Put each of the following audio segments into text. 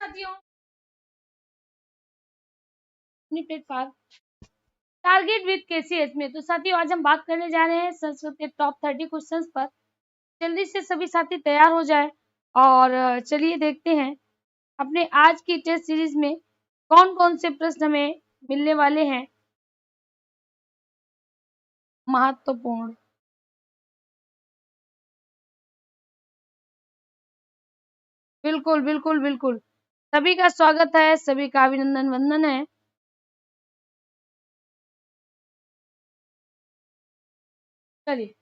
साथियों अपनी platform target with KCS में। तो साथियों आज हम बात करने जा रहे हैं संस्कृत के टॉप 30 क्वेश्चंस पर। जल्दी से सभी साथी तैयार हो जाए और चलिए देखते हैं अपने आज की टेस्ट सीरीज में कौन कौन से प्रश्न हमें मिलने वाले हैं महत्वपूर्ण। बिल्कुल बिल्कुल बिल्कुल, सभी का स्वागत है, सभी का अभिनंदन वंदन है। चलिए,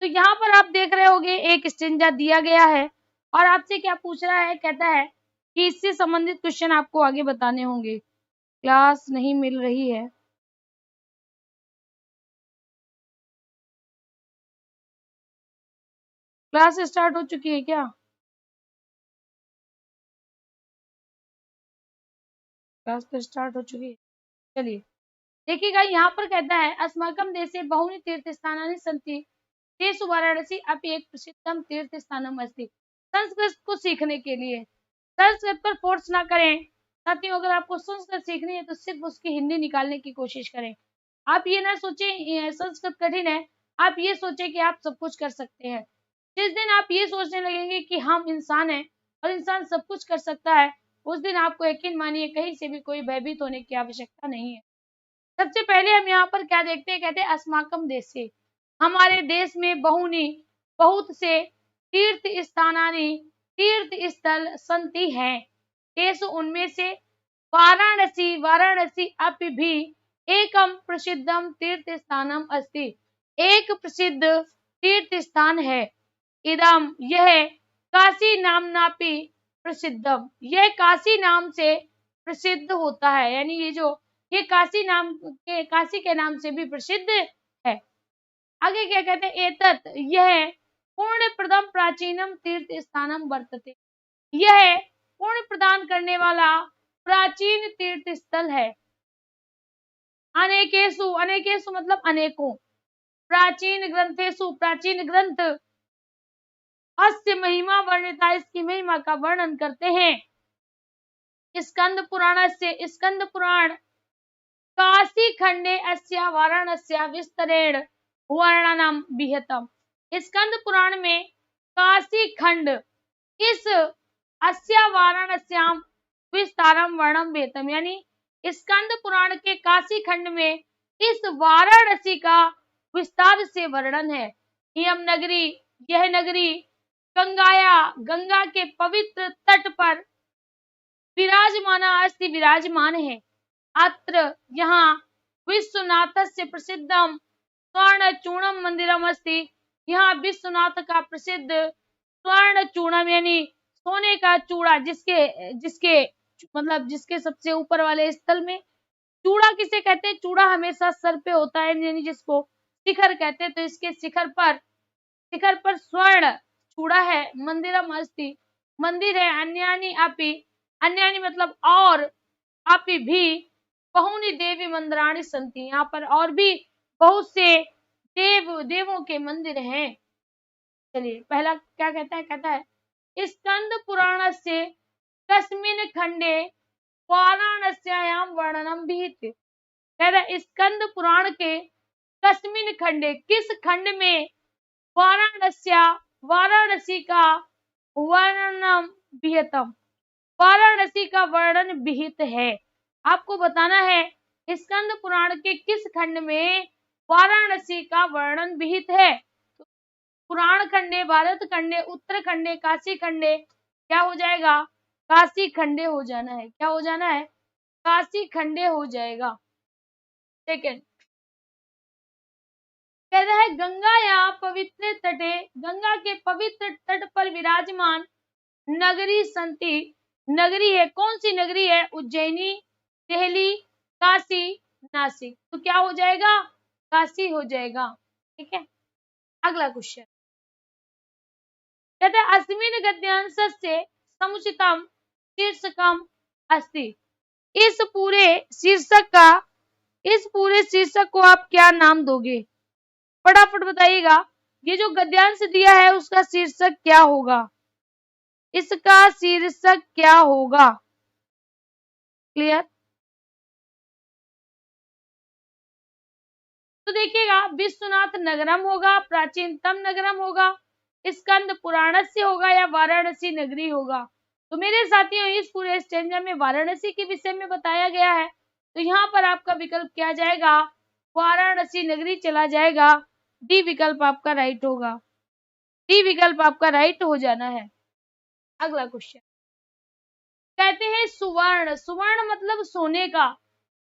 तो यहाँ पर आप देख रहे होंगे एक स्टेंजा दिया गया है और आपसे क्या पूछ रहा है, कहता है कि इससे संबंधित क्वेश्चन आपको आगे बताने होंगे। क्लास नहीं मिल रही है, क्लास स्टार्ट हो चुकी है क्या? क्लास तो स्टार्ट हो चुकी है। चलिए देखिएगा, यहाँ पर कहता है अस्माकं देशे बहूनि तीर्थस्थानानि सन्ति तेषु वाराणसी अपि एक प्रसिद्धम तीर्थ स्थानम अस्ति। संस्कृत को सीखने के लिए संस्कृत पर फोर्स ना करें साथियों। अगर आपको संस्कृत सीखनी है तो सिर्फ उसकी हिंदी निकालने की कोशिश करें। आप ये ना सोचें संस्कृत कठिन है, आप ये सोचें कि आप सब कुछ कर सकते हैं। जिस दिन आप ये सोचने लगेंगे कि हम इंसान हैं और इंसान सब कुछ कर सकता है, उस दिन आपको यकीन मानिए कहीं से भी कोई भयभीत होने की आवश्यकता नहीं है। सबसे पहले हम यहाँ पर क्या देखते हैं, कहते हैं अस्माकं देशे, हमारे देश में बहुनी बहुत से तीर्थ स्थानानि तीर्थ स्थल संति हैं। तेषु उनमें से वाराणसी वाराणसी अपि भी एकम प्रसिद्धम तीर्थ स्थानम अस्ति, एक प्रसिद्ध तीर्थ स्थान है। इदम यह काशी नामनापि प्रसिद्धम, यह काशी नाम से प्रसिद्ध होता है, यानी ये काशी के नाम से भी प्रसिद्ध है। आगे क्या कहते हैं, एतत् यह पुण्य प्रदम प्राचीनम तीर्थ स्थानम वर्तते, यह पुण्य प्रदान करने वाला प्राचीन तीर्थ स्थल है। अनेकेषु अनेकेषु मतलब अनेकों, प्राचीन ग्रंथेषु प्राचीन ग्रंथ अस्य महिमा वर्णिता, इसकी महिमा का वर्णन करते हैं। स्कंद पुराण से स्कंद पुराण काशी खंडे अस्या वाराणस्या विस्तरेण वर्णनम विहितम, स्कंद पुराण में काशी खंड इस अस्या वाराणस्याम विस्तारम वर्णम विहितम, यानी स्कंद पुराण के काशी खंड में इस वाराणसी का विस्तार से वर्णन है। यम नगरी, यह नगरी गंगाया गंगा के पवित्र तट पर विराजमाना अस्ति विराजमान है। अत्र यहाँ विश्वनाथस्य प्रसिद्धम स्वर्ण चूर्णम मंदिरम अस्ति, यहाँ विश्वनाथ का प्रसिद्ध स्वर्ण चूर्णम यानी सोने का चूड़ा, जिसके जिसके मतलब जिसके सबसे ऊपर वाले स्थल में चूड़ा किसे कहते हैं, चूड़ा हमेशा सर पे होता है, यानी जिसको शिखर कहते हैं। तो इसके शिखर पर स्वर्ण चूड़ा है। मंदिरम अस्ति, मंदिर है। अन्यानि अपि, अन्यानि मतलब और, अपि भी बहुनी देवी मंदिराणि संति, यहाँ पर और भी बहुत से देवों के मंदिर हैं। चलिए पहला क्या कहता है, कहता है स्कंद पुराण से कस्मिन खंडे वाराणस्यायाम वर्णनम विहित, कह रहा है स्कंद पुराण के कस्मिन खंडे, किस खंड में वाराणसी का वर्णनम विहितम, वाराणसी का वर्णन विहित है। आपको बताना है स्कंद पुराण के किस खंड में वाराणसी का वर्णन विहित है। पुराण खंडे, भारत खंडे, उत्तर खंडे, काशी खंडे, क्या हो जाएगा, काशी खंडे हो जाना है। क्या हो जाना है, काशी खंडे हो जाएगा। सेकंड कह रहा है गंगा या पवित्र तटे, गंगा के पवित्र तट पर विराजमान नगरी संति, नगरी है, कौन सी नगरी है, उज्जैनी, दिल्ली, काशी, नासिक। तो क्या हो जाएगा, काशी हो जाएगा। ठीक है, अगला क्वेश्चन कहते हैं अस्मिन् गद्यांशस्य समुचितम शीर्षकम अस्ति, इस पूरे शीर्षक को आप क्या नाम दोगे, फटाफट बताइएगा। ये जो गद्यांश दिया है उसका शीर्षक क्या होगा, इसका शीर्षक क्या होगा। क्लियर? तो देखिएगा, विश्वनाथ नगरम होगा, प्राचीनतम नगरम होगा, स्कंद पुराणस्य होगा, या वाराणसी नगरी होगा। तो मेरे साथियों, इस पूरे स्टेंजा में वाराणसी के विषय में बताया गया है, तो यहाँ पर आपका विकल्प क्या जाएगा? वाराणसी नगरी चला जाएगा। डी विकल्प आपका राइट होगा। डी विकल्प आपका राइट हो जाना है। अगला क्वेश्चन कहते हैं सुवर्ण। सुवर्ण मतलब सोने का।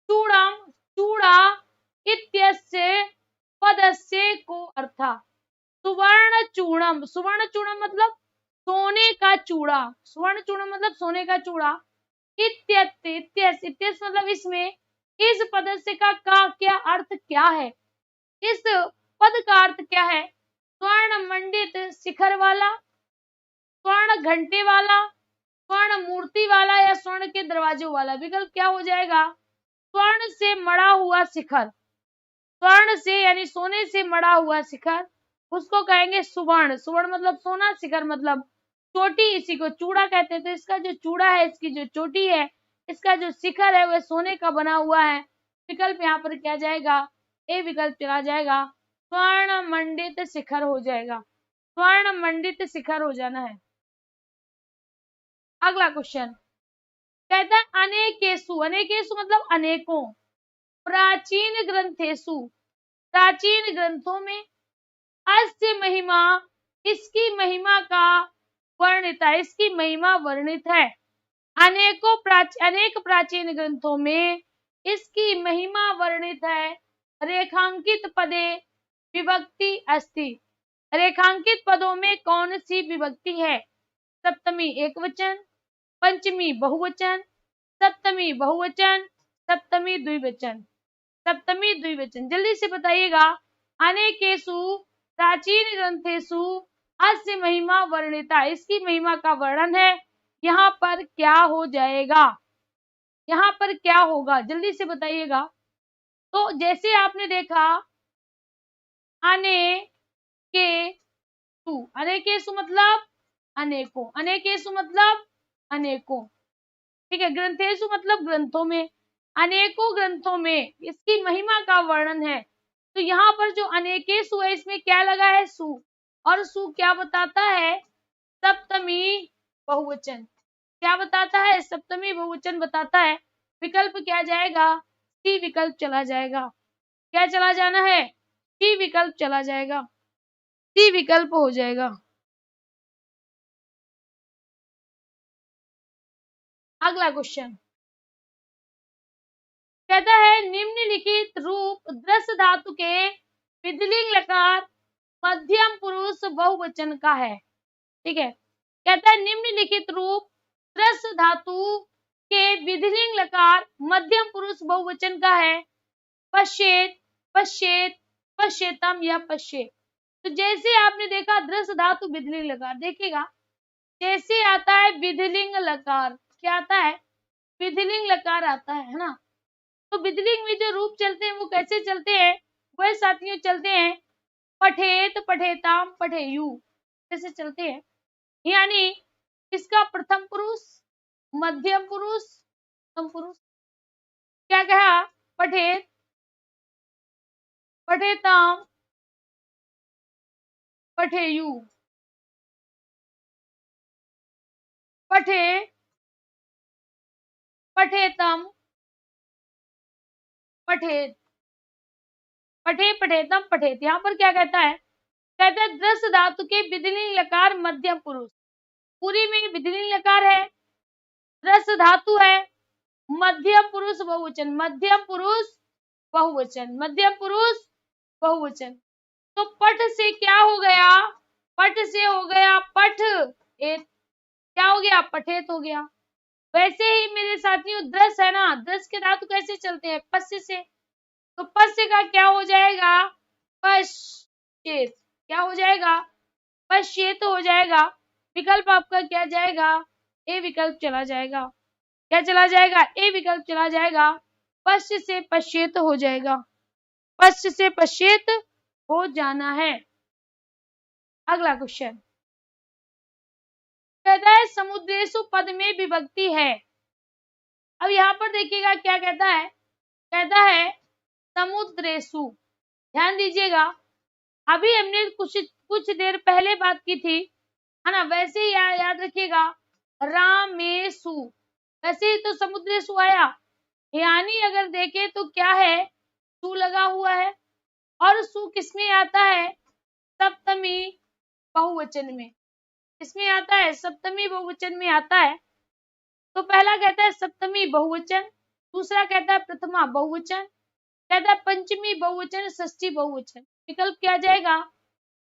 चूड़म, चूड़ा इत्यस्य पदस्य को अर्थ। सुवर्ण चूड़म, सुवर्ण चूड़म मतलब सोने का चूड़ा। सुवर्ण चूड़म मतलब सोने का चूड़ा। इत्यस्य, इत्यस्य, इत्यस्य मतलब इसमें, इस पदस्य का क्या अर्थ क्या है? इस पद का अर्थ क्या है? स्वर्ण मंडित शिखर वाला, स्वर्ण घंटे वाला, स्वर्ण मूर्ति वाला, या स्वर्ण के दरवाजों वाला। विकल्प क्या हो जाएगा? स्वर्ण से मड़ा हुआ शिखर। स्वर्ण से यानी सोने से मड़ा हुआ शिखर, उसको कहेंगे सुवर्ण। सुवर्ण मतलब सोना, शिखर मतलब चोटी, इसी को चूड़ा कहते हैं। तो इसका जो चूड़ा है, इसकी जो चोटी है, इसका जो शिखर है, वह सोने का बना हुआ है। विकल्प यहाँ पर क्या जाएगा? ए विकल्प चला जाएगा। स्वर्ण मंडित शिखर हो जाएगा। स्वर्ण मंडित शिखर हो जाना है। अगला क्वेश्चन कहता है अनेकेषु। अनेकेषु मतलब अनेकों। प्राचीन ग्रंथेषु, प्राचीन ग्रंथों में, अस्य महिमा, इसकी महिमा का वर्णित है, इसकी महिमा वर्णित है। अनेक प्राचीन ग्रंथों में इसकी महिमा वर्णित है। रेखांकित पदे विभक्ति अस्ति। रेखांकित पदों में कौन सी विभक्ति है? सप्तमी एकवचन, पंचमी बहुवचन, सप्तमी बहुवचन, सप्तमी द्विवचन। सप्तमी द्विवचन, जल्दी से बताइएगा। अनेकेषु प्राचीन ग्रंथेषु अस्य महिमा वर्णिता, इसकी महिमा का वर्णन है। यहाँ पर क्या हो जाएगा? यहाँ पर क्या होगा? जल्दी से बताइएगा। तो जैसे आपने देखा, अनेकेषु, अनेकेषु मतलब अनेकों, अनेकेषु मतलब अनेकों, ठीक है। ग्रंथेषु मतलब ग्रंथों में, अनेकों ग्रंथों में इसकी महिमा का वर्णन है। तो यहाँ पर जो अनेकेषु है, इसमें क्या लगा है? सु। और सु क्या बताता है? सप्तमी बहुवचन। क्या बताता है? सप्तमी बहुवचन बताता है। विकल्प क्या जाएगा? सी विकल्प चला जाएगा। क्या चला जाना है? सी विकल्प चला जाएगा। सी विकल्प हो जाएगा। अगला क्वेश्चन कहता है निम्नलिखित रूप दृश्य धातु के विधिलिंग लकार मध्यम पुरुष बहुवचन का है। ठीक है, कहता है निम्नलिखित रूप दृश्य धातु के विधिलिंग लकार मध्यम पुरुष बहुवचन का है। पश्येत, पश्येत, पश्येतम या पश्ये। तो जैसे आपने देखा दृश्य धातु विधिलिंग लकार, देखिएगा जैसे आता है विधिलिंग लकार, क्या आता है? विधिलिंग लकार आता है ना। तो विधिलिंग में जो रूप चलते हैं वो कैसे चलते हैं? वह साथियों चलते हैं पठेत, पठेताम, पठेयु, जैसे चलते हैं। यानी इसका प्रथम पुरुष, मध्यम पुरुष, उत्तम पुरुष। क्या कहा? पठेत, पठेताम, पठेयु, पठे, पठेतम, पठेत, पठे, पठेतम, पठेत। यहाँ पर क्या कहता है? कहता है दृश्य धातु के विधिलिंग लकार मध्यम पुरुष। पूरी में विधिलिंग लकार है, दृश्य धातु है, मध्यम पुरुष बहुवचन, मध्यम पुरुष बहुवचन, मध्यम पुरुष बहुवचन। तो पठ से क्या हो गया? पठ से हो गया पठ एक, क्या हो गया? पठेत हो गया। वैसे ही मेरे साथियों दृश्य है ना, दृश्य के धातु कैसे चलते हैं? पश्य से। तो पश्य का क्या हो जाएगा? पश्चेत। क्या हो जाएगा? पश्चेत हो जाएगा। विकल्प आपका क्या जाएगा? ए विकल्प चला जाएगा। क्या चला जाएगा? ए विकल्प चला जाएगा। पश्य से पश्चेत हो जाएगा। पश्य से पश्चेत हो जाना है। अगला क्वेश्चन कहता है समुद्रेशु पद में विभक्ति है। अब यहाँ पर देखिएगा क्या कहता है समुद्रेशु। ध्यान दीजिएगा, अभी हमने कुछ कुछ देर पहले बात की थी, है ना, वैसे ही याद रखिएगा रामेशु, वैसे ही तो समुद्रेशु आया, यानी अगर देखें तो क्या है, सु लगा हुआ है, और सु किसमें आता है, सप्तमी बहुवचन में। किसमें आता है, सप्तमी बहुवचन में आता है। तो पहला कहता है सप्तमी बहुवचन, दूसरा कहता है प्रथमा बहुवचन, कहता है पंचमी बहुवचन, षष्ठी बहुवचन। विकल्प क्या जाएगा,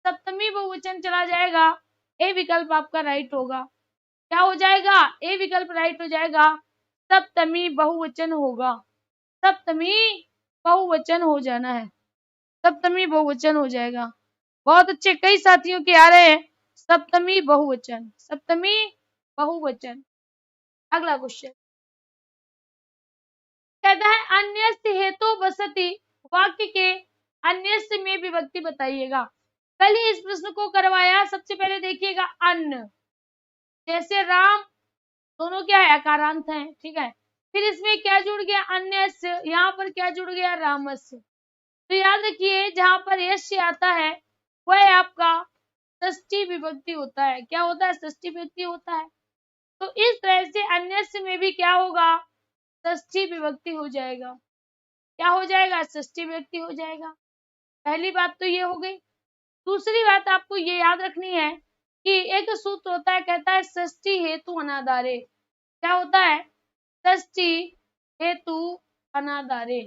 सप्तमी बहुवचन चला जाएगा, ए विकल्प आपका राइट होगा। क्या हो जाएगा, ए विकल्प राइट हो जाएगा, सप्तमी बहुवचन होगा, सप्तमी बहुवचन हो जाना है, सप्तमी बहुवचन हो जाएगा। बहुत अच्छे, कई साथियों के आ रहे हैं सप्तमी बहुवचन, सप्तमी बहुवचन। अगला क्वेश्चन कहता है अन्यस्य हेतु बसति, वाक्य के अन्यस्य में विभक्ति बताइएगा। कल ही इस प्रश्न को करवाया। सबसे पहले देखिएगा अन्न, जैसे राम, दोनों क्या है, अकारांत हैं, ठीक है। फिर इसमें क्या जुड़ गया, अन्यस्य, यहाँ पर क्या जुड़ गया, रामस्य। तो याद रखिए जहां पर यस्य आता है वह आपका षष्ठी विभक्ति होता है। क्या होता है, षष्ठी विभक्ति होता है। तो इस तरह से अन्यस्य में भी क्या होगा, षष्ठी विभक्ति हो जाएगा। क्या हो जाएगा, षष्ठी विभक्ति हो जाएगा। पहली बात तो ये हो गई। दूसरी बात आपको ये याद रखनी है कि एक सूत्र होता है, कहता है षष्ठी हेतु अनादारे। क्या होता है, षष्ठी हेतु अनादारे,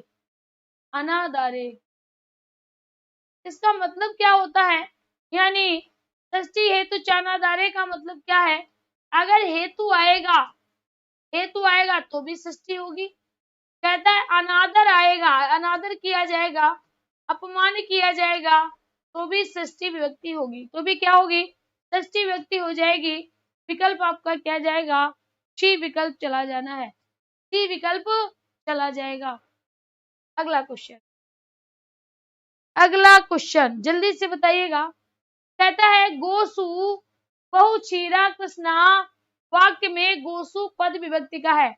अनादारे। इसका मतलब क्या होता है, यानी षष्ठी हेतु चानादारे का मतलब क्या है, अगर हेतु आएगा तो भी षष्ठी होगी। कहता है अनादर आएगा, अनादर किया जाएगा, अपमान किया जाएगा, तो भी षष्ठी विभक्ति होगी, तो भी क्या होगी, षष्ठी विभक्ति हो जाएगी। विकल्प आपका क्या जाएगा, सी विकल्प चला जाना है, सी विकल्प चला जाएगा। अगला क्वेश्चन, अगला क्वेश्चन जल्दी से बताइएगा। कहता है गोसु बहुचीरा कृष्णा, वाक्य में गोसु पद विभक्ति का है,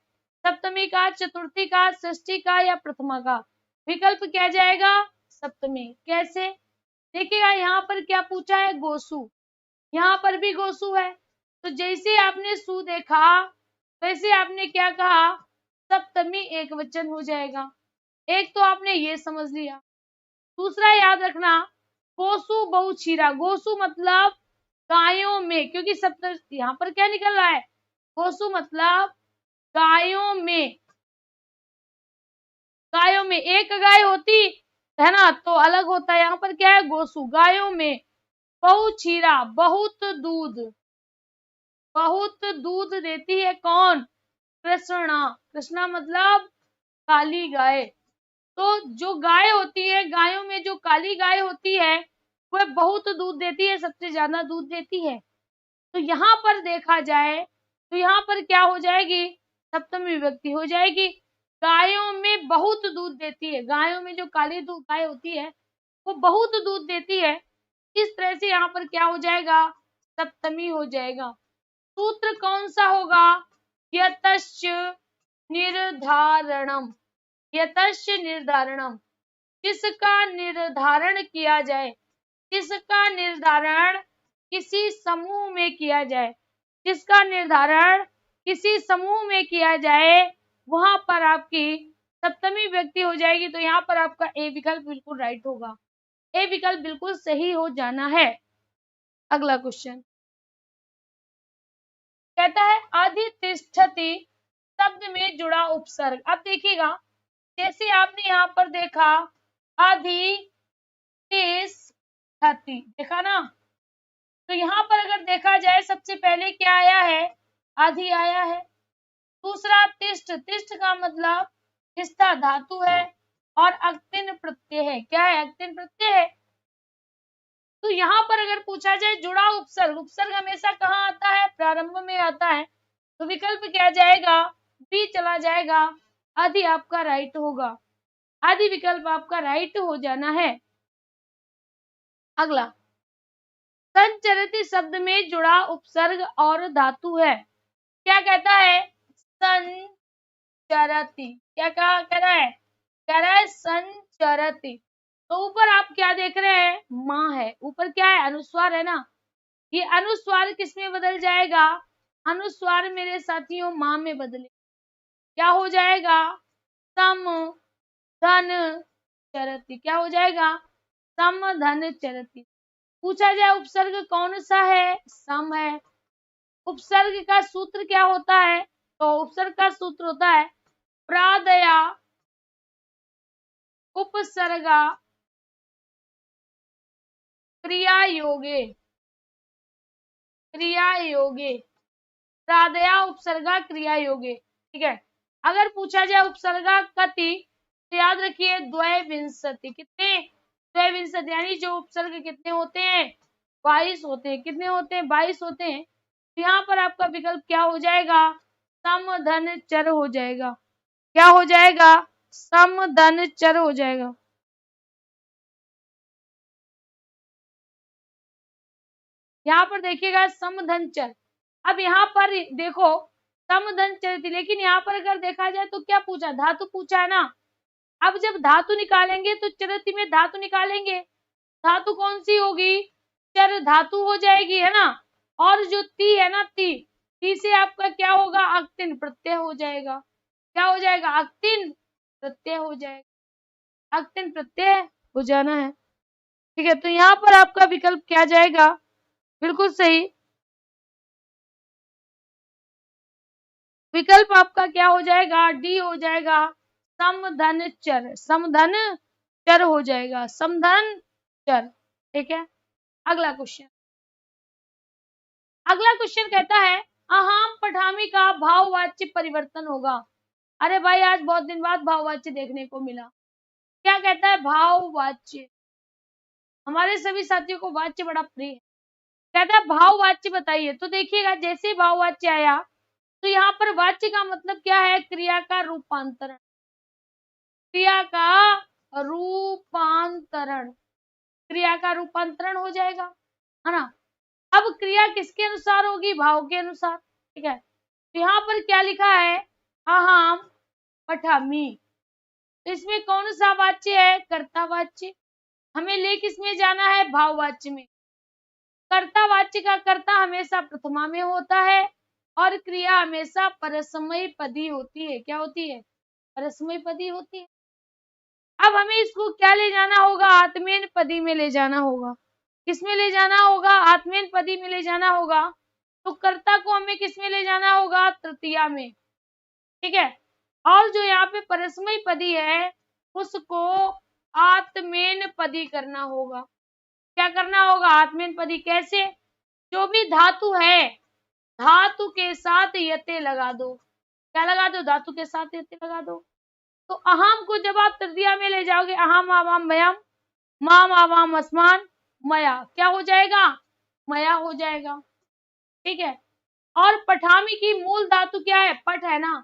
सप्तमी का, चतुर्थी का, षष्ठी का या प्रथमा का। विकल्प क्या जाएगा, सप्तमी। कैसे, देखिएगा यहाँ पर क्या पूछा है, गोसु, यहाँ पर भी गोसु है। तो जैसे आपने सु देखा वैसे आपने क्या कहा, सप्तमी एक वचन हो जाएगा। एक तो आपने ये समझ लिया। दूसरा याद रखना, गोसु बहुचीरा, गोसु मतलब गायों में, क्योंकि सप्त यहाँ पर क्या निकल रहा है, गोसु मतलब गायों में, गायों में एक गाय होती है ना तो अलग होता है, यहाँ पर क्या है, गोसु गायों में, बहुचीरा बहुत दूध, बहुत दूध देती है कौन, कृष्णा, कृष्णा मतलब काली गाय। तो जो गाय होती है, गायों में जो काली गाय होती है वह बहुत दूध देती है, सबसे ज्यादा दूध देती है। तो यहाँ पर देखा जाए तो यहाँ पर क्या हो जाएगी, सप्तमी विभक्ति हो जाएगी। गायों में बहुत दूध देती है, गायों में जो काली दूध गाय होती है वो बहुत दूध देती है। इस तरह से यहाँ पर क्या हो जाएगा, सप्तमी हो जाएगा। सूत्र कौन सा होगा, यतश्च निर्धारणम, यतश्च निर्धारणम, किसका निर्धारण किया जाए, किसका निर्धारण किसी समूह में किया जाए, जिसका निर्धारण किसी समूह में किया जाए वहां पर आपकी सप्तमी विभक्ति हो जाएगी। तो यहाँ पर आपका ए विकल्प बिल्कुल राइट होगा, ए विकल्प बिल्कुल सही हो जाना है। अगला क्वेश्चन कहता है अधितिष्ठति शब्द में जुड़ा उपसर्ग। अब देखिएगा जैसे आपने यहाँ पर देखा अधितिष्ठति, देखा ना, तो यहाँ पर अगर देखा जाए सबसे पहले क्या आया है, आधी आया है। दूसरा तिष्ठ, तिष्ठ का मतलब स्था धातु है और अक्तिन प्रत्यय है। क्या है, अक्तिन प्रत्यय है। तो यहाँ पर अगर पूछा जाए जुड़ा उपसर्ग, उपसर्ग हमेशा कहाँ आता है, प्रारंभ में आता है। तो विकल्प क्या जाएगा, बी चला जाएगा, आदि आपका राइट होगा, आदि विकल्प आपका राइट हो जाना है। अगला संचरति शब्द में जुड़ा उपसर्ग और धातु है। क्या कहता है, संचरति, संचरति। क्या कह रहा है? कह रहा है संचरति। तो ऊपर आप क्या देख रहे हैं? माँ है। ऊपर क्या है? अनुस्वार है ना। ये अनुस्वार किस में बदल जाएगा? अनुस्वार मेरे साथियों माँ में बदले। क्या हो जाएगा? सम धन चरति। क्या हो जाएगा? सम धन चरति। पूछा जाए उपसर्ग कौन सा है? सम है। उपसर्ग का सूत्र क्या होता है? तो उपसर्ग का सूत्र होता है प्रादया उपसर्गा क्रिया योगे। क्रिया योगे। प्रादया उपसर्गा क्रिया योगे। ठीक है। अगर पूछा जाए उपसर्गा कति, तो याद रखिए द्वयविंशति। कितने? द्वयविंशति। यानी जो उपसर्ग कितने होते हैं? 22 होते हैं। कितने होते हैं? 22 होते हैं। तो यहाँ पर आपका विकल्प क्या हो जाएगा? सम धन चर हो जाएगा। क्या हो जाएगा? सम धन चर हो जाएगा। यहाँ पर देखिएगा समधन चर। अब यहाँ पर देखो समधन चर थी, लेकिन यहाँ पर अगर देखा जाए तो क्या पूछा? धातु पूछा है ना। अब जब धातु निकालेंगे तो चरति में धातु निकालेंगे। धातु कौन सी होगी? चर धातु हो जाएगी, है ना। और जो ती है ना, ती से आपका क्या होगा? अक्तिन प्रत्यय हो जाएगा। क्या हो जाएगा? अक्तिन प्रत्यय हो जाएगा। अक्तिन प्रत्यय हो जाना है। ठीक है। तो यहाँ पर आपका विकल्प क्या जाएगा? बिल्कुल सही। विकल्प आपका क्या हो जाएगा? डी हो जाएगा। समधन चर। समधन चर हो जाएगा। समधन चर। ठीक है। अगला क्वेश्चन। अगला क्वेश्चन कहता है अहाम पठामी का भाववाच्य परिवर्तन होगा। अरे भाई आज बहुत दिन बाद भाववाच्य देखने को मिला। क्या कहता है? भाववाच्य। हमारे सभी साथियों को वाच्य बड़ा प्रिय है। कहता है भाववाच्य बताइए। तो देखिएगा जैसे ही भाववाच्य आया तो यहाँ पर वाच्य का मतलब क्या है? क्रिया का रूपांतरण। क्रिया का रूपांतरण। क्रिया का रूपांतरण हो जाएगा, है ना। अब क्रिया किसके अनुसार होगी? भाव के अनुसार। ठीक है। तो यहाँ पर क्या लिखा है? अहम पठामी। इसमें कौन सा वाच्य है? कर्ता वाच्य। हमें ले किसमें जाना है? भाव वाच्य में। कर्ता वाच्य का कर्ता हमेशा प्रथमा में होता है और क्रिया हमेशा परस्मयी पदी होती है। क्या होती है? परस्मयी पदी होती है। अब हमें इसको क्या ले जाना होगा? आत्मेन पदी में ले जाना होगा। किसमें ले जाना होगा? आत्मेन पदी में ले जाना होगा। तो कर्ता को हमें किसमें ले जाना होगा? तृतीया में। ठीक है। और जो यहाँ पे परस्मयी पदी है उसको आत्मेन पदी करना होगा। क्या करना होगा? आत्मेन पदी। कैसे? जो भी धातु है धातु के साथ यते लगा दो। क्या लगा दो? धातु के साथ यते लगा दो। तो अहम को जब आप तृतीया में ले जाओगे, अहम आवाम मयम, माम आवाम अस्मान, मया, क्या हो जाएगा? मया हो जाएगा। ठीक है। और पठामी की मूल धातु क्या है? पट है ना।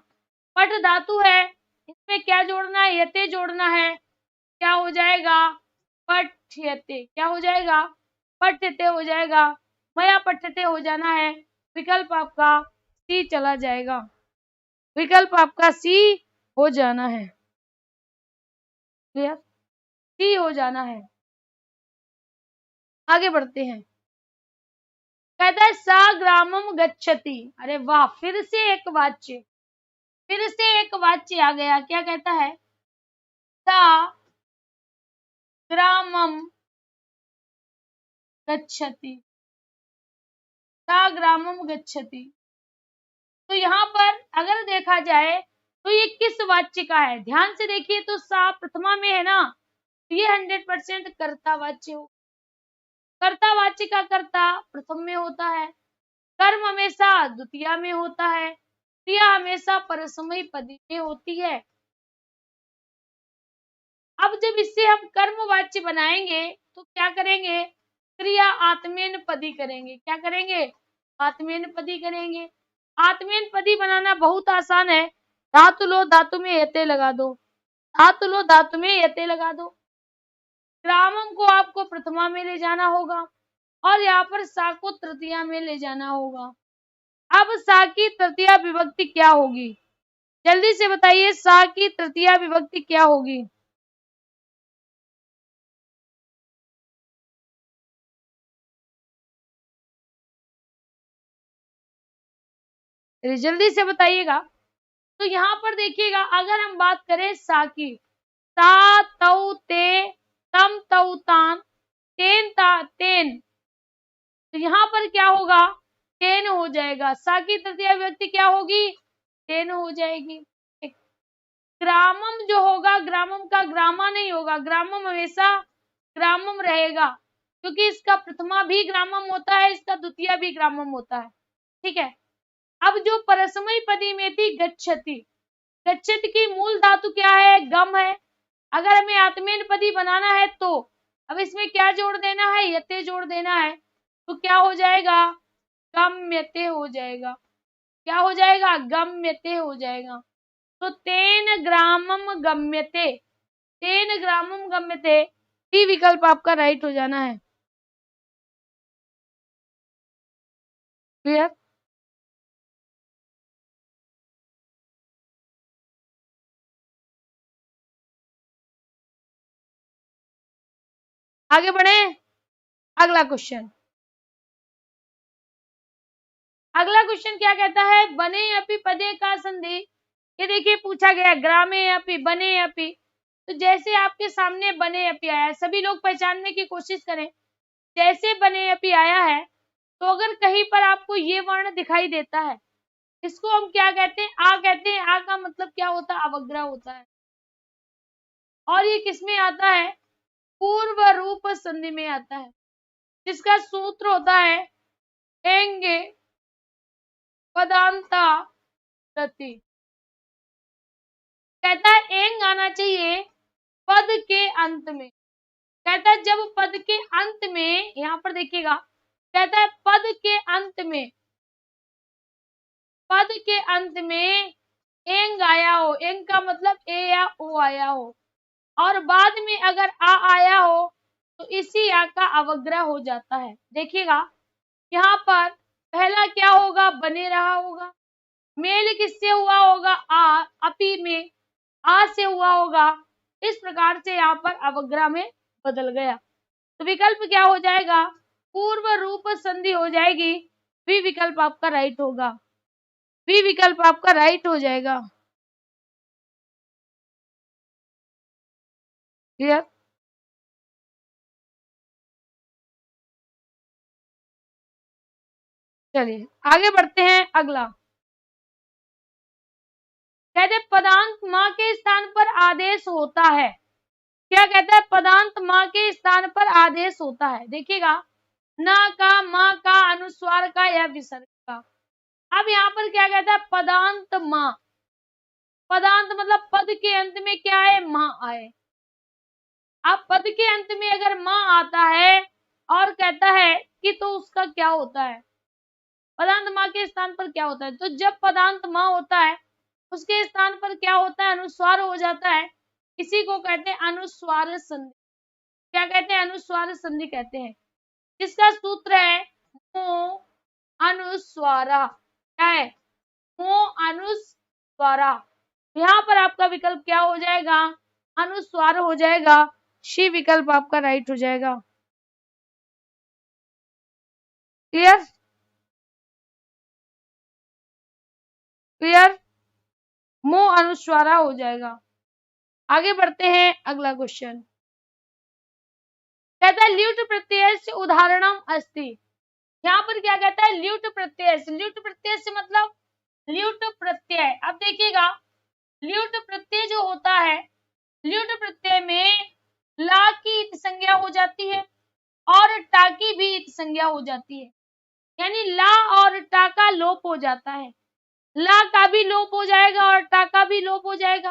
पट धातु है। इसमें क्या जोड़ना है? यते जोड़ना है। क्या हो जाएगा? पठ्यते। क्या हो जाएगा? पठ्यते हो जाएगा। मया पठ्यते हो जाना है। विकल्प आपका सी चला जाएगा। विकल्प आपका सी हो जाना है। क्लियर? सी हो जाना है। आगे बढ़ते हैं। कहता है सा ग्रामम गच्छति। अरे वाह, फिर से एक वाच्य। फिर से एक वाच्य आ गया। क्या कहता है? सा ग्रामम गच्छति। सा ग्रामम गच्छति। तो यहाँ पर अगर देखा जाए तो ये किस वाच्य का है? ध्यान से देखिए तो सा प्रथमा में है ना। तो ये 100% कर्ता वाच्य हो। कर्ता वाच्य का कर्ता प्रथम में होता है। कर्म हमेशा द्वितीया में होता है। क्रिया हमेशा परस्मयी पदी में होती है। अब जब इससे हम कर्म वाच्य बनाएंगे तो क्या करेंगे? क्रिया आत्मेन पदी करेंगे। क्या करेंगे? आत्मेन पदी करेंगे। आत्मेन पदी बनाना बहुत आसान है। धातु लो, धातु में यते लगा दो। धातु लो, धातु में यते लगा दो। ग्रामम को आपको प्रथमा में ले जाना होगा और यहाँ पर सा को तृतीया में ले जाना होगा। अब सा की तृतीया विभक्ति क्या होगी? जल्दी से बताइए, सा की तृतीया विभक्ति क्या होगी? जल्दी से बताइएगा। तो यहाँ पर देखिएगा, अगर हम बात करें सा की, ता तौ ते तम तौ तान तेन ता तेन, तो यहाँ पर क्या होगा? तेन हो जाएगा। सा की तृतीया विभक्ति क्या होगी? तेन हो जाएगी। ग्रामम जो होगा, ग्रामम का ग्रामा नहीं होगा, ग्रामम हमेशा ग्रामम रहेगा, क्योंकि इसका प्रथमा भी ग्रामम होता है, इसका द्वितीय भी ग्रामम होता है। ठीक है। अब जो परस्मई पदी में थी गच्छति, गच्छति की मूल धातु क्या है? गम है। अगर हमें आत्मेन पदी बनाना है तो अब इसमें क्या जोड़ देना है? यते जोड़ देना है। तो क्या हो जाएगा? गम्यते हो जाएगा। क्या हो जाएगा? गम्यते हो जाएगा। तो तेन ग्रामम गम्यते, तेन ग्रामम गम्यते, डी विकल्प आपका राइट हो जाना है। क्लियर? आगे बढ़े। अगला क्वेश्चन, अगला क्वेश्चन क्या कहता है? बने अपि पदे का संधि। ये देखिए पूछा गया, ग्रामे अपि, बने अपि। तो जैसे आपके सामने बने अपि आया है, सभी लोग पहचानने की कोशिश करें। जैसे बने अपि आया है, तो अगर कहीं पर आपको ये वर्ण दिखाई देता है, इसको हम क्या कहते हैं? आ कहते हैं। आ का मतलब क्या होता है? अवग्रह होता है। और ये किसमें आता है? पूर्व रूप संधि में आता है, जिसका सूत्र होता है एंगे पदांता प्रति। कहता है एंग आना चाहिए पद के अंत में। कहता है जब पद के अंत में, यहां पर देखिएगा, कहता है पद के अंत में, पद के अंत में एंग आया हो, एंग का मतलब ए या ओ आया हो, और बाद में अगर आ आया हो, तो इसी आ का अवग्रह हो जाता है। देखिएगा यहाँ पर पहला क्या होगा? बने रहा होगा। मेल किससे हुआ होगा? आ, अपी में आ से हुआ होगा। इस प्रकार से यहाँ पर अवग्रह में बदल गया। तो विकल्प क्या हो जाएगा? पूर्व रूप संधि हो जाएगी। बी विकल्प आपका राइट होगा। बी विकल्प आपका राइट हो जाएगा। क्लियर? चलिए आगे बढ़ते हैं। अगला कहते पदांत माँ के स्थान पर आदेश होता है। क्या कहता है? पदांत माँ के स्थान पर आदेश होता है। देखिएगा, ना का, माँ का, अनुस्वार का या विसर्ग का। अब यहाँ पर क्या कहता है? पदांत माँ। पदांत मतलब पद के अंत में क्या है? माँ आए। अब पद के अंत में अगर माँ आता है और कहता है कि, तो उसका क्या होता है? पदांत माँ के स्थान पर क्या होता है? तो जब पदांत माँ होता है, उसके स्थान पर क्या होता है? अनुस्वार हो जाता है। इसी को कहते हैं अनुस्वार संधि। क्या कहते हैं? अनुस्वार संधि कहते हैं। इसका सूत्र है मो अनुस्वारा। क्या है? मो अनुस्वारा। यहाँ पर आपका विकल्प क्या हो जाएगा? अनुस्वार हो जाएगा। शी विकल्प आपका राइट हो जाएगा। क्लियर? क्लियर? मो अनुस्वारा हो जाएगा। आगे बढ़ते हैं। अगला क्वेश्चन कहता है ल्युट प्रत्यय से उदाहरणम अस्ति। यहाँ पर क्या कहता है? ल्युट प्रत्यय से। ल्युट प्रत्यय से मतलब ल्युट प्रत्यय। अब देखिएगा, ल्युट प्रत्यय जो होता है, ल्युट प्रत्यय में ला की इत संज्ञा हो जाती है और टा की भी इत संज्ञा हो जाती है। यानी ला और टा का लोप हो जाता है। ला का भी लोप हो जाएगा और टा का भी लोप हो जाएगा।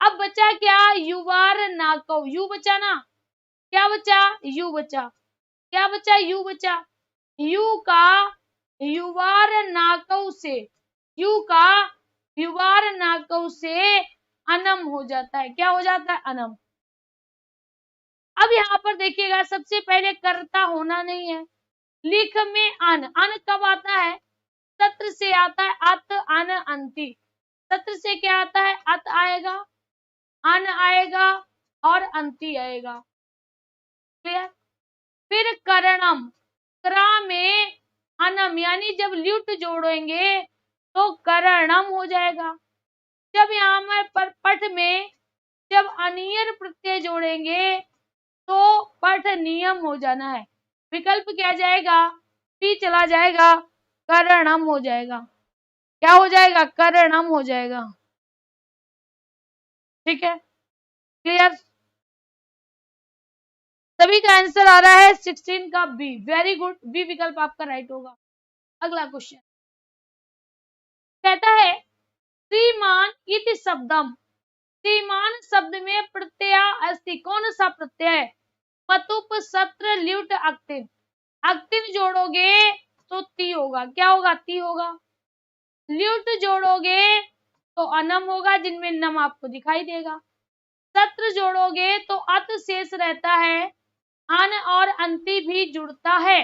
अब बचा क्या? युवार नाकव। यू बचा ना? क्या बचा? यू बचा। क्या बचा? यू बचा। यू का युवार नाकव से, यू का युवार नाकव से अनम हो जाता है। क्या हो जाता है? अनम। अब यहाँ पर देखिएगा, सबसे पहले कर्ता होना नहीं है। लिख में अन, अन कब आता है? सत्र से आता है। अत अन अंति, सत्र से क्या आता है? अत आएगा, अन आएगा और अंति आएगा। क्लियर? फिर करणम, क्रा में अनम, यानी जब ल्युट जोड़ेंगे तो करणम हो जाएगा। जब यहाँ पर पठ में जब अनियर प्रत्यय जोड़ेंगे तो पठ नियम हो जाना है। विकल्प क्या जाएगा? पी चला जाएगा, करणम हो जाएगा। क्या हो जाएगा? करणम हो जाएगा। ठीक है, क्लियर? सभी का आंसर आ रहा है 16 का बी। वेरी गुड, बी विकल्प आपका राइट होगा। अगला क्वेश्चन कहता है श्रीमान इति शब्दम, श्रीमान शब्द में प्रत्यय अस्ति, कौन सा प्रत्यय है? मतुप सत्र ल्युट अक्तिन, अक्तिन जोड़ोगे तो ती होगा। क्या होगा? ती होगा। ल्युट जोड़ोगे तो अनम होगा, जिनमें नम आपको दिखाई देगा। सत्र जोड़ोगे तो अत शेष रहता है, अन और अंति भी जुड़ता है।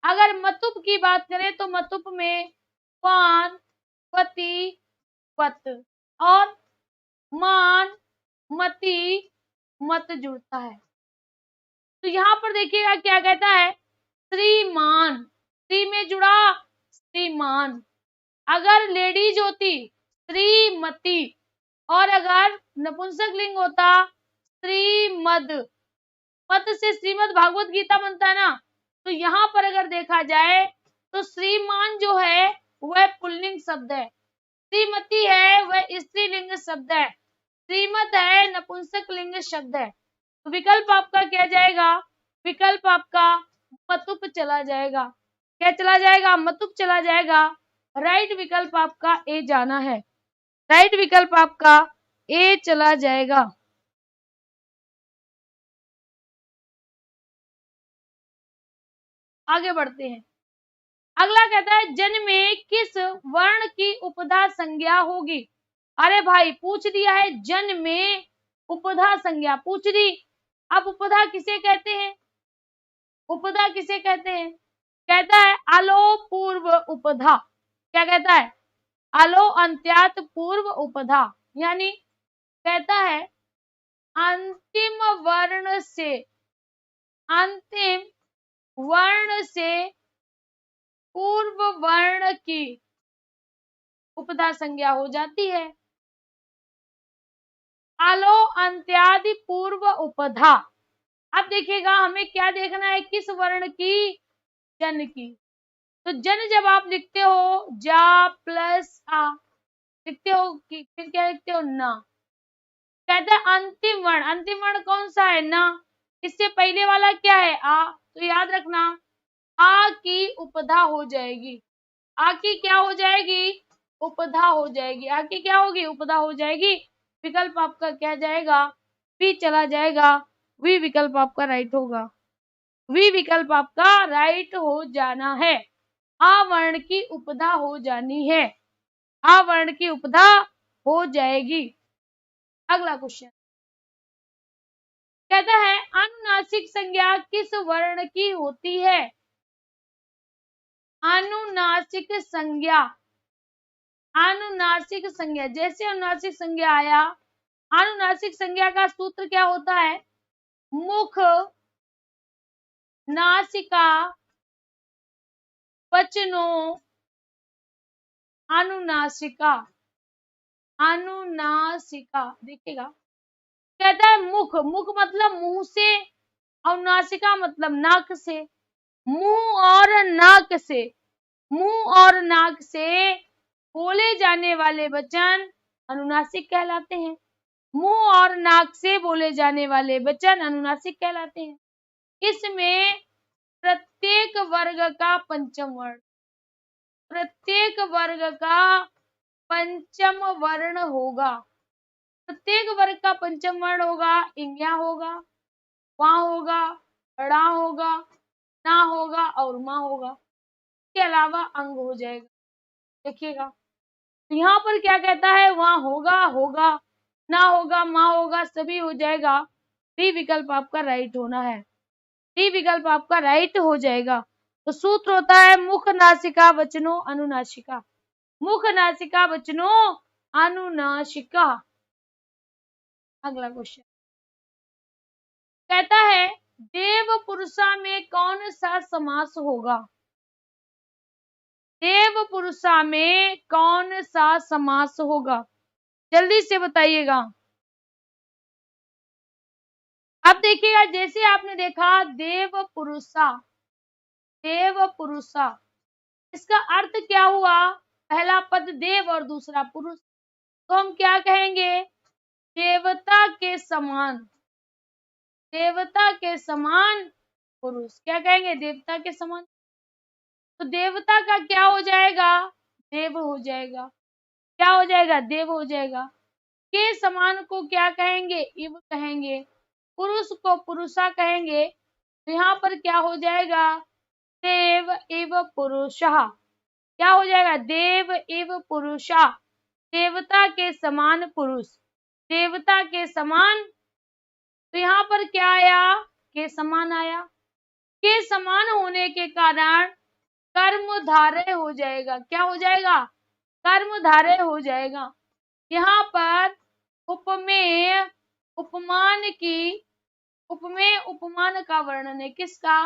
अगर मतुप की बात करें तो मतुप में पान, पति, पत और मान, मति, मत जुड़ता है। तो यहाँ पर देखिएगा क्या कहता है? श्रीमान, श्री में जुड़ा श्रीमान। अगर लेडीज होती श्रीमती और अगर नपुंसक लिंग होता श्रीमद। मत से श्रीमद भागवत गीता बनता है ना, तो यहाँ पर अगर देखा जाए तो श्रीमान जो है वह पुल्लिंग शब्द है, श्रीमती है वह स्त्रीलिंग शब्द है, श्रीमत है नपुंसक लिंग शब्द है। तो विकल्प आपका क्या जाएगा? विकल्प आपका मतुप चला जाएगा। क्या चला जाएगा? मतुप चला जाएगा। राइट विकल्प आपका ए जाना है। राइट विकल्प आपका ए चला जाएगा। आगे बढ़ते हैं। अगला कहता है जन में किस वर्ण की उपधा संज्ञा होगी? अरे भाई पूछ दिया है जन में उपधा संज्ञा पूछ दी। अब उपधा किसे कहते हैं? उपधा किसे कहते हैं? कहता है अलो पूर्व उपधा। क्या कहता है? अलो अंत्यात पूर्व उपधा, यानी कहता है अंतिम वर्ण से, अंतिम वर्ण से पूर्व वर्ण की उपधा संज्ञा हो जाती है। अलो अंत्यादि पूर्व उपधा। अब देखिएगा हमें क्या देखना है? किस वर्ण की? जन की। तो जन जब आप लिखते हो जा प्लस आ लिखते हो कि फिर क्या लिखते हो? ना। कहता है अंतिम वर्ण, अंतिम वर्ण कौन सा है? ना। इससे पहले वाला क्या है? आ। तो याद रखना आ की उपधा हो जाएगी। आ की क्या हो जाएगी? उपधा हो जाएगी। आ की क्या होगी? उपधा हो जाएगी। विकल्प आपका क्या जाएगा? बी चला जाएगा। वी विकल्प आपका राइट होगा। वी विकल्प आपका राइट हो जाना है। आ वर्ण की उपधा हो जानी है। आ वर्ण की उपधा हो जाएगी। अगला क्वेश्चन कहता है अनुनासिक संज्ञा किस वर्ण की होती है? अनुनासिक संज्ञा, अनुनासिक संज्ञा, जैसे अनुनासिक संज्ञा आया, अनुनासिक संज्ञा का सूत्र क्या होता है? मुख, नासिका, वचनों, अनुनासिका। अनुनासिका देखिएगा कहता है मुख, मुख मतलब मुंह से और नासिका मतलब नाक से। मुंह और नाक से, मुंह और नाक से बोले जाने वाले वचन अनुनासिक कहलाते हैं। मुंह और नाक से बोले जाने वाले वचन अनुनासिक कहलाते हैं। इसमें प्रत्येक वर्ग का पंचम वर्ण, प्रत्येक वर्ग का पंचम वर्ण होगा। प्रत्येक वर्ग का पंचम वर्ण होगा। इंग्या होगा, वहां होगा, ड़ा होगा, ना होगा और माँ होगा। इसके अलावा अंग हो जाएगा। देखिएगा यहाँ पर क्या कहता है? वहां होगा, होगा, ना होगा, माँ होगा, सभी हो जाएगा। डी विकल्प आपका राइट होना है। डी विकल्प आपका राइट हो जाएगा। तो सूत्र होता है मुख नासिका वचनों अनुनासिका। मुख नासिका वचनों अनुनासिका। अगला क्वेश्चन कहता है देव पुरुषा में कौन सा समास होगा? देव पुरुषा में कौन सा समास होगा? जल्दी से बताइएगा। अब देखिएगा, जैसे आपने देखा देव पुरुषा, देव पुरुषा, इसका अर्थ क्या हुआ? पहला पद देव और दूसरा पुरुष, तो हम क्या कहेंगे? देवता के समान, देवता के समान पुरुष। क्या कहेंगे? देवता के समान। तो देवता का क्या हो जाएगा? देव हो जाएगा। क्या हो जाएगा? देव हो जाएगा। के समान को क्या कहेंगे? इव कहेंगे। पुरुष को पुरुषा कहेंगे। तो यहाँ पर क्या हो जाएगा? देव इव पुरुषः। क्या हो जाएगा? देव इव पुरुषा, देवता के समान पुरुष, देवता के समान। तो यहाँ पर क्या आया? के समान आया। के समान होने के कारण कर्मधारय हो जाएगा। क्या हो जाएगा? कर्मधारय हो जाएगा। यहाँ पर उपमेय उपमान की, उपमेय उपमान का वर्णन है। किसका?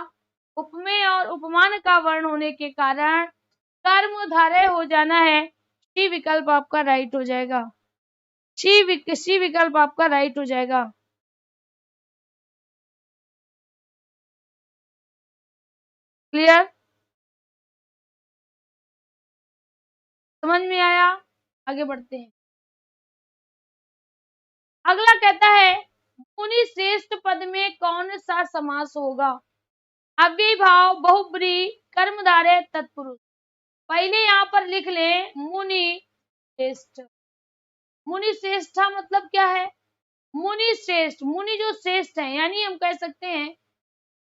उपमेय और उपमान का वर्ण होने के कारण कर्मधारय हो जाना है। सी विकल्प आपका राइट हो जाएगा। सी विकल्प आपका राइट हो जाएगा। क्लियर? समझ में आया? आगे बढ़ते हैं। अगला कहता है मुनि श्रेष्ठ पद में कौन सा समास होगा? अव्ययीभाव, बहुब्रीहि, कर्मधारय, तत्पुरुष। पहले यहाँ पर लिख ले मुनि श्रेष्ठ। मुनि श्रेष्ठ मतलब क्या है? मुनि श्रेष्ठ, मुनि जो श्रेष्ठ है, यानी हम कह सकते हैं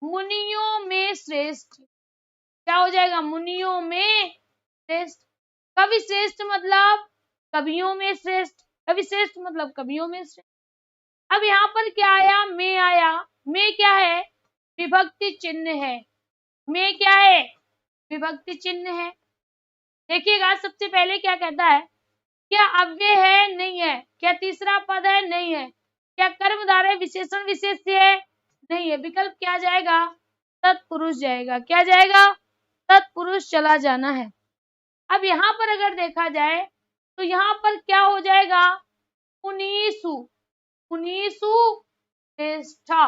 मुनियों में श्रेष्ठ। क्या हो जाएगा? मुनियों में श्रेष्ठ। कवि श्रेष्ठ मतलब कवियों में श्रेष्ठ। कवि श्रेष्ठ मतलब कवियों में श्रेष्ठ। अब यहाँ पर क्या आया? में आया। में क्या है? विभक्ति चिन्ह है। में क्या है? विभक्ति चिन्ह है। देखिएगा, सबसे पहले क्या कहता है? क्या अव्यय है? नहीं है। क्या तीसरा पद है? नहीं है। क्या कर्मधारय विशेषण विशेष्य है? नहीं है। विकल्प क्या जाएगा? तत्पुरुष जाएगा। क्या जाएगा? तत्पुरुष चला जाना है। अब यहाँ पर अगर देखा जाए तो यहाँ पर क्या हो जाएगा? मुनीषु, मुनीषु श्रेष्ठा।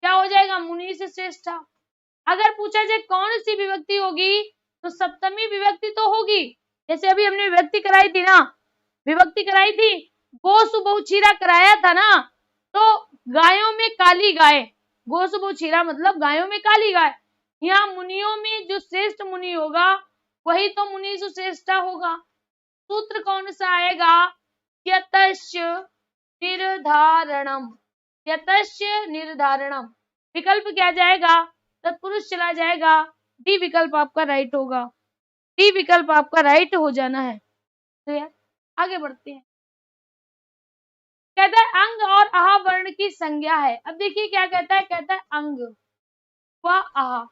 क्या हो जाएगा? मुनि से श्रेष्ठा। अगर पूछा जाए कौन सी विभक्ति होगी, तो सप्तमी विभक्ति तो होगी। जैसे अभी हमने विभक्ति कराई थी ना, विभक्ति कराई थी, गोसु बहुचीरा कराया था ना, तो गायों में काली गाय, गोसु बहुचीरा मतलब गायों में काली गाय। यहाँ मुनियों में जो श्रेष्ठ मुनि होगा वही तो मुनीषु श्रेष्ठा होगा। सूत्र कौन सा आएगा? यतश्च निर्धारणम, यतश्च निर्धारणम। विकल्प क्या जाएगा? तत्पुरुष चला जाएगा। डी विकल्प आपका राइट होगा। डी विकल्प आपका राइट हो जाना है। तो यार आगे बढ़ते हैं। कहता है अंग और आह वर्ण की संज्ञा है। अब देखिए क्या कहता है? कहता है अंग व आह।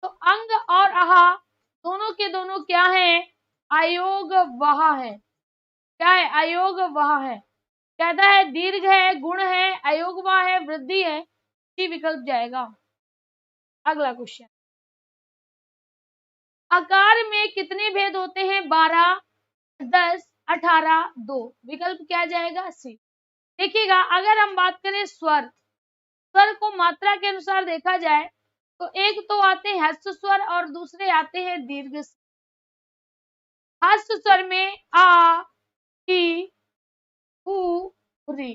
तो अंग और आह दोनों के दोनों क्या है? अयोग वह है। क्या है? अयोग वह है। कहता है दीर्घ है, गुण है, अयोग वह है, वृद्धि है। सी विकल्प जाएगा। अगला क्वेश्चन, आकार में कितने भेद होते हैं? 12, 10, 18, 2। विकल्प क्या जाएगा? सी। देखिएगा, अगर हम बात करें स्वर, स्वर को मात्रा के अनुसार देखा जाए तो एक तो आते हैं ह्रस्व स्वर और दूसरे आते हैं दीर्घ स्वर। ह्रस्व स्वर में आ, ई, उ, री,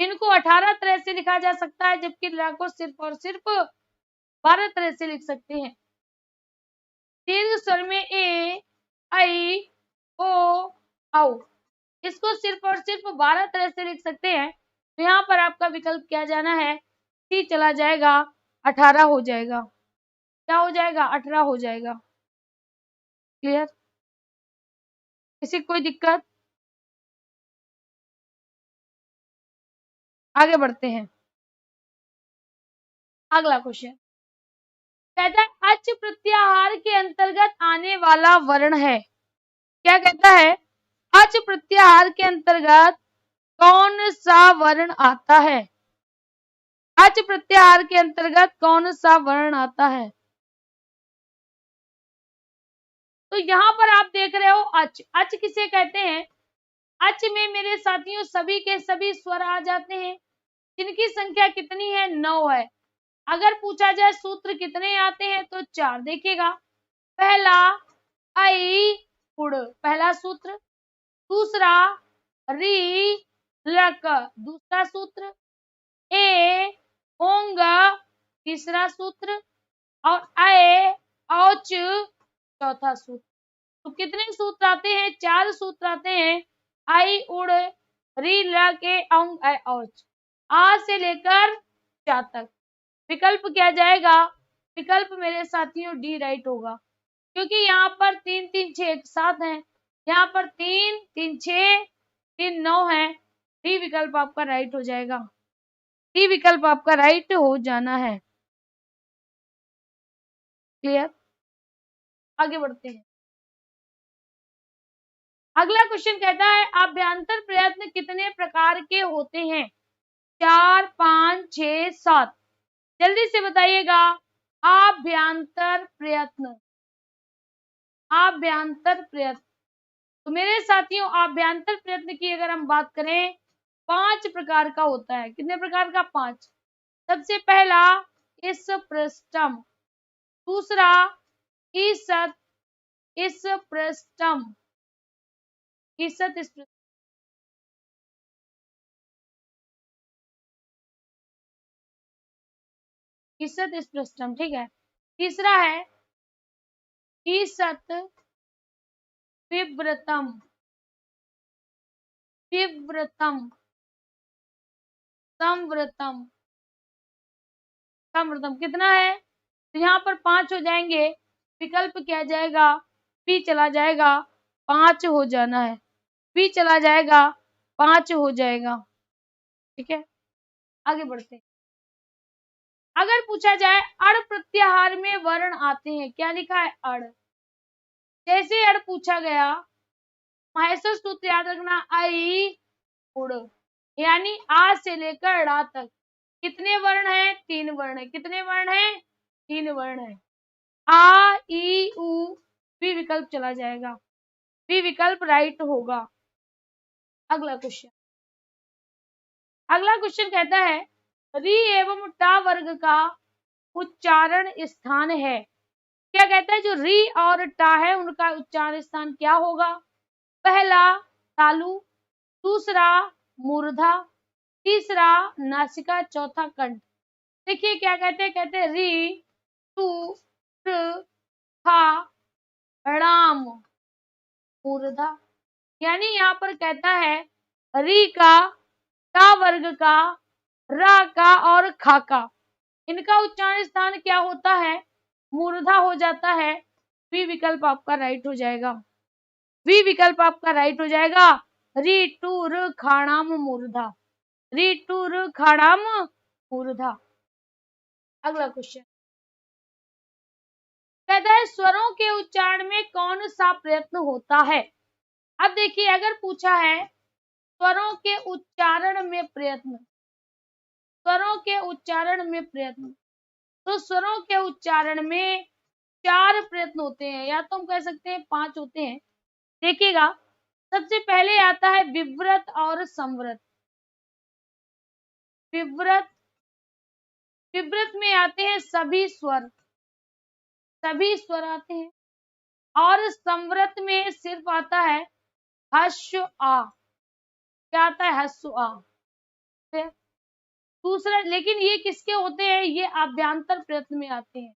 इनको 18 तरह से लिखा जा सकता है, जबकि ला को सिर्फ और सिर्फ 12 तरह से लिख सकते हैं। दीर्घ स्वर में ए, आई, ओ, औ, इसको सिर्फ और सिर्फ 12 तरह से लिख सकते हैं। तो यहाँ पर आपका विकल्प क्या जाना है? सी चला जाएगा। 18 हो जाएगा। क्या हो जाएगा? 18 हो जाएगा। क्लियर? किसी कोई दिक्कत? आगे बढ़ते हैं। अगला क्वेश्चन कहता है अच प्रत्याहार के अंतर्गत आने वाला वर्ण है। क्या कहता है? अच प्रत्याहार के अंतर्गत कौन सा वर्ण आता है? अच प्रत्याहार के अंतर्गत कौन सा वर्ण आता है? तो यहाँ पर आप देख रहे हो अच। अच किसे कहते हैं? अच में मेरे साथियों सभी के सभी स्वर आ जाते हैं, जिनकी संख्या कितनी है? 9 है। अगर पूछा जाए सूत्र कितने आते हैं तो 4। देखिएगा, पहला आई उड़, पहला सूत्र। दूसरा री लक, दूसरा सूत्र। ए ओंग, तीसरा सूत्र। और अ औच, चौथा सूत्र। तो कितने सूत्र आते हैं? 4 सूत्र आते हैं। आई उड़, री ल के, औंग ऐ औच, आ से लेकर चा तक। विकल्प क्या जाएगा? विकल्प मेरे साथियों डी राइट होगा, क्योंकि यहाँ पर 3 3 6 एक साथ हैं, यहाँ पर 3 3 6 3 9 है। डी विकल्प आपका राइट हो जाएगा। डी विकल्प आपका राइट हो जाना है। क्लियर? आगे बढ़ते हैं। अगला क्वेश्चन कहता है अभ्यांतर प्रयत्न कितने प्रकार के होते हैं? 4 5 6 7। जल्दी से बताइएगा। अभ्यांतर प्रयत्न, अभ्यांतर प्रयत्न। तो मेरे साथियों अभ्यांतर प्रयत्न की अगर हम बात करें 5 प्रकार का होता है। कितने प्रकार का? 5। सबसे पहला इस पृष्ठम, दूसरा ईसत इस पृष्ठम, ईसत इस पृष्ठम, ईसत इस पृष्ठम, ठीक है। तीसरा है ईसत विव्रतम, विव्रतम, संव्रतम, संव्रतम। कितना है? तो यहाँ पर 5 हो जाएंगे। विकल्प क्या जाएगा? बी चला जाएगा, 5 हो जाना है। बी चला जाएगा, 5 हो जाएगा। ठीक है, आगे बढ़ते हैं। अगर पूछा जाए अड़ प्रत्याहार में वर्ण आते हैं, क्या लिखा है? अड़। जैसे अड़ पूछा गया, माहेश्वर सूत्र याद रखना, आई उड़, यानी आ से लेकर ड़ा तक कितने वर्ण हैं? 3 वर्ण है। कितने वर्ण हैं? 3 वर्ण है। आ ई उ, बी विकल्प चला जाएगा। बी विकल्प राइट होगा। अगला क्वेश्चन, अगला क्वेश्चन कहता है री एवं टा वर्ग का उच्चारण स्थान है। क्या कहता है? जो री और टा है उनका उच्चारण स्थान क्या होगा? पहला तालु, दूसरा मूर्धा, तीसरा नासिका, चौथा कंठ। देखिए क्या कहते हैं? कहते हैं री टू ट था राम मूर्धा, यानी यहाँ पर कहता है री का, टा वर्ग का, रा का और खा का, इनका उच्चारण स्थान क्या होता है? मूर्धा हो जाता है। वी विकल्प आपका राइट हो जाएगा। वी विकल्प आपका राइट हो जाएगा। री टूर खाणाम मूर्धा, री टूर खाणाम मूर्धा। अगला क्वेश्चन कहता है स्वरों के उच्चारण में कौन सा प्रयत्न होता है? अब देखिए अगर पूछा है स्वरों के उच्चारण में प्रयत्न, स्वरों के उच्चारण में प्रयत्न, तो स्वरों के उच्चारण में 4 प्रयत्न होते हैं, या तो हम कह सकते हैं 5 होते हैं। देखिएगा, सबसे पहले आता है विव्रत और संव्रत। विव्रत, विव्रत में आते हैं सभी स्वर, सभी स्वर आते हैं। और संव्रत में सिर्फ आता है हस्व आ। क्या आता है? हस्व आ। दूसरा, लेकिन ये किसके होते हैं? ये अभ्यांतर प्रयत्न में आते हैं,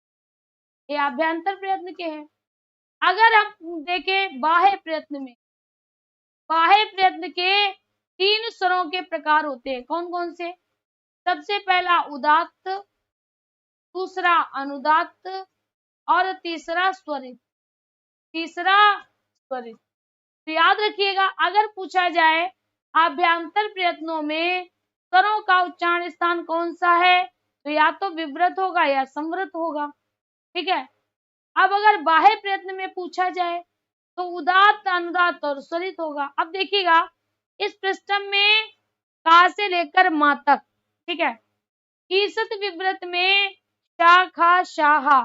ये अभ्यांतर प्रयत्न के हैं। अगर हम देखें बाह्य प्रयत्न में, बाह्य प्रयत्न के 3 स्वरों के प्रकार होते हैं। कौन कौन से? सबसे पहला उदात्त, दूसरा अनुदात्त और तीसरा स्वरित, तीसरा स्वरित। तो याद रखिएगा अगर पूछा जाए अभ्यांतर प्रयत्नों में स्वरों का उच्चारण स्थान कौन सा है, तो या तो विव्रत होगा या संवृत होगा। ठीक है। अब अगर बाह्य प्रयत्न में पूछा जाए तो उदात्त, अनुदात्त और स्वरित होगा। अब देखिएगा इस पृष्ठम में का से लेकर मा तक, ठीक है। ईसत विव्रत में शाखा शाहा,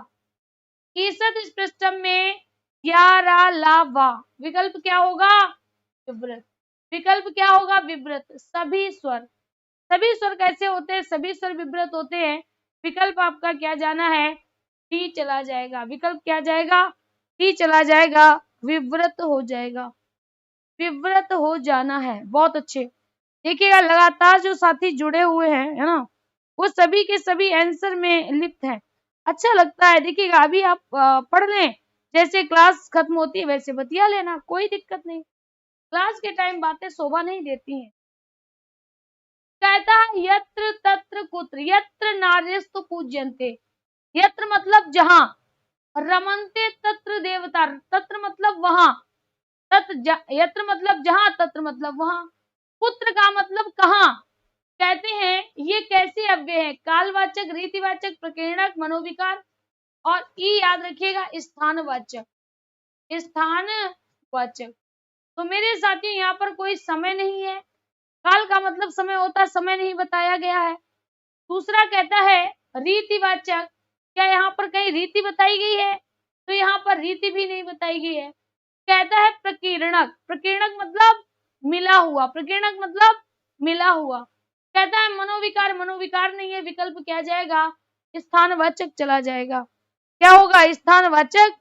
ईसत इस पृष्ठम में या रा ला वा, विकल्प क्या होगा? विव्रत। विकल्प क्या होगा? विव्रत। सभी स्वर कैसे होते हैं? सभी स्वर विव्रत होते हैं। विकल्प आपका क्या जाना है? टी चला जाएगा। विकल्प क्या जाएगा? टी चला जाएगा, विव्रत हो जाएगा, विव्रत हो जाना है। बहुत अच्छे। देखिएगा लगातार जो साथी जुड़े हुए हैं, है ना, वो सभी के सभी आंसर में लिप्त हैं। अच्छा लगता है। देखिएगा अभी आप पढ़ लें, जैसे क्लास खत्म होती है वैसे बतिया लेना, कोई दिक्कत नहीं। क्लास के टाइम बातें शोभा नहीं देती हैं। कहता है यत्र तत्र कुत्र यत्र नार्यस्तु पूज्यन्ते, यत्र मतलब जहां, रमन्ते तत्र देवता, तत्र मतलब वहां, यत्र मतलब जहां, तत्र मतलब वहां, कुत्र का मतलब कहां। कहते हैं ये कैसे अव्यय है? कालवाचक, रीतिवाचक, प्रकीर्णक, मनोविकार और ई याद रखिएगा स्थानवाचक, स्थानवाचक। तो मेरे साथियों यहाँ पर कोई समय नहीं है, काल का मतलब समय होता है, समय नहीं बताया गया है। दूसरा कहता है रीतिवाचक, क्या यहाँ पर कहीं रीति बताई गई है? तो यहाँ पर रीति भी नहीं बताई गई है। कहता है प्रकीर्णक, प्रकीर्णक मतलब मिला हुआ, प्रकीर्णक मतलब मिला हुआ। कहता है मनोविकार, मनोविकार नहीं है। विकल्प क्या जाएगा? स्थानवाचक चला जाएगा। क्या होगा? स्थानवाचक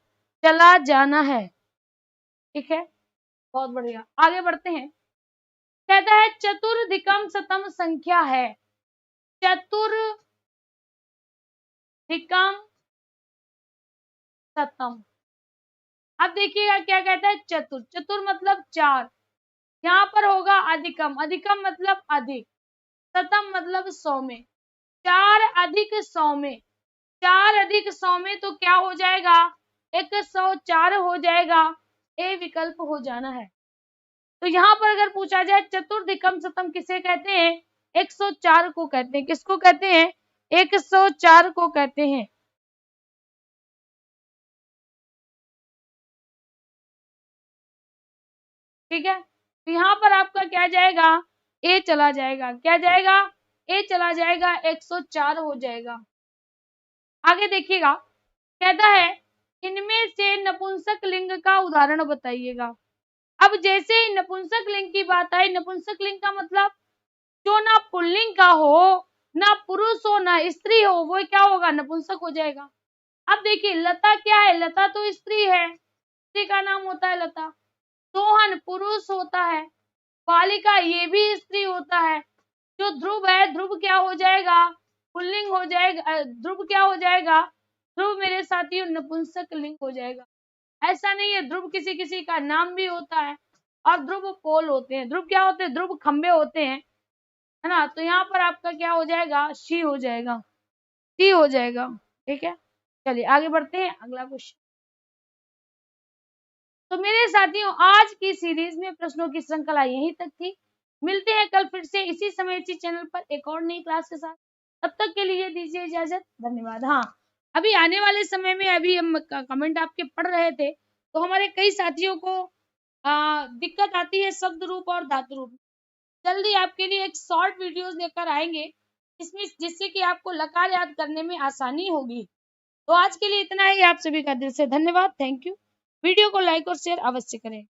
चला जाना है। ठीक है, बहुत बढ़िया। आगे बढ़ते हैं। कहता है चतुर्धिकम शतम संख्या है, चतुर्धिकम शतम। अब देखिएगा क्या कहता है? चतुर, चतुर मतलब चार, यहाँ पर होगा अधिकम, अधिकम मतलब अधिक, शतम मतलब 100 में, 4 अधिक 100 में, 4 अधिक 100 में तो क्या हो जाएगा? 104 हो जाएगा। ए विकल्प हो जाना है। तो यहाँ पर अगर पूछा जाए चतुर्धिकम शतम किसे कहते हैं? 104 को कहते हैं। किसको कहते हैं? 104 को कहते हैं। ठीक है, तो यहाँ पर आपका क्या जाएगा? ए चला जाएगा। क्या जाएगा? ए चला जाएगा, 104 हो जाएगा। आगे देखिएगा, कहता है इनमें से नपुंसक लिंग का उदाहरण बताइएगा। अब जैसे ही नपुंसक लिंग की बात आई, नपुंसक लिंग का मतलब जो ना पुल्लिंग का हो, ना पुरुष हो, ना स्त्री हो, वो क्या होगा? नपुंसक हो जाएगा। अब देखिए लता क्या है? लता तो स्त्री है, स्त्री का नाम होता है लता। सोहन पुरुष होता है, बालिका ये भी स्त्री होता है। जो ध्रुव है, ध्रुव क्या हो जाएगा? पुल्लिंग हो जाएगा। ध्रुव क्या हो जाएगा? ध्रुव मेरे साथियों नपुंसक लिंग हो जाएगा। ऐसा नहीं है, ध्रुव किसी किसी का नाम भी होता है। और ध्रुव पोल होते हैं। ध्रुव क्या होते हैं? ध्रुव खंबे होते हैं, है ना। तो यहाँ पर आपका क्या हो जाएगा? शी हो जाएगा, सी हो जाएगा। ठीक है, चलिए आगे बढ़ते हैं। अगला क्वेश्चन। तो मेरे साथियों आज की सीरीज में प्रश्नों की श्रृंखला यहीं तक थी। मिलते हैं कल फिर से इसी समय इसी चैनल पर एक और नई क्लास के साथ। तब तक के लिए दीजिए इजाजत। धन्यवाद। हाँ, अभी आने वाले समय में, अभी हम कमेंट आपके पढ़ रहे थे, तो हमारे कई साथियों को दिक्कत आती है शब्द रूप और धातु रूप। जल्दी आपके लिए एक शॉर्ट वीडियोस लेकर आएंगे इसमें, जिससे कि आपको लकार याद करने में आसानी होगी। तो आज के लिए इतना ही। आप सभी का दिल से धन्यवाद। Thank you. वीडियो को लाइक और शेयर अवश्य करें।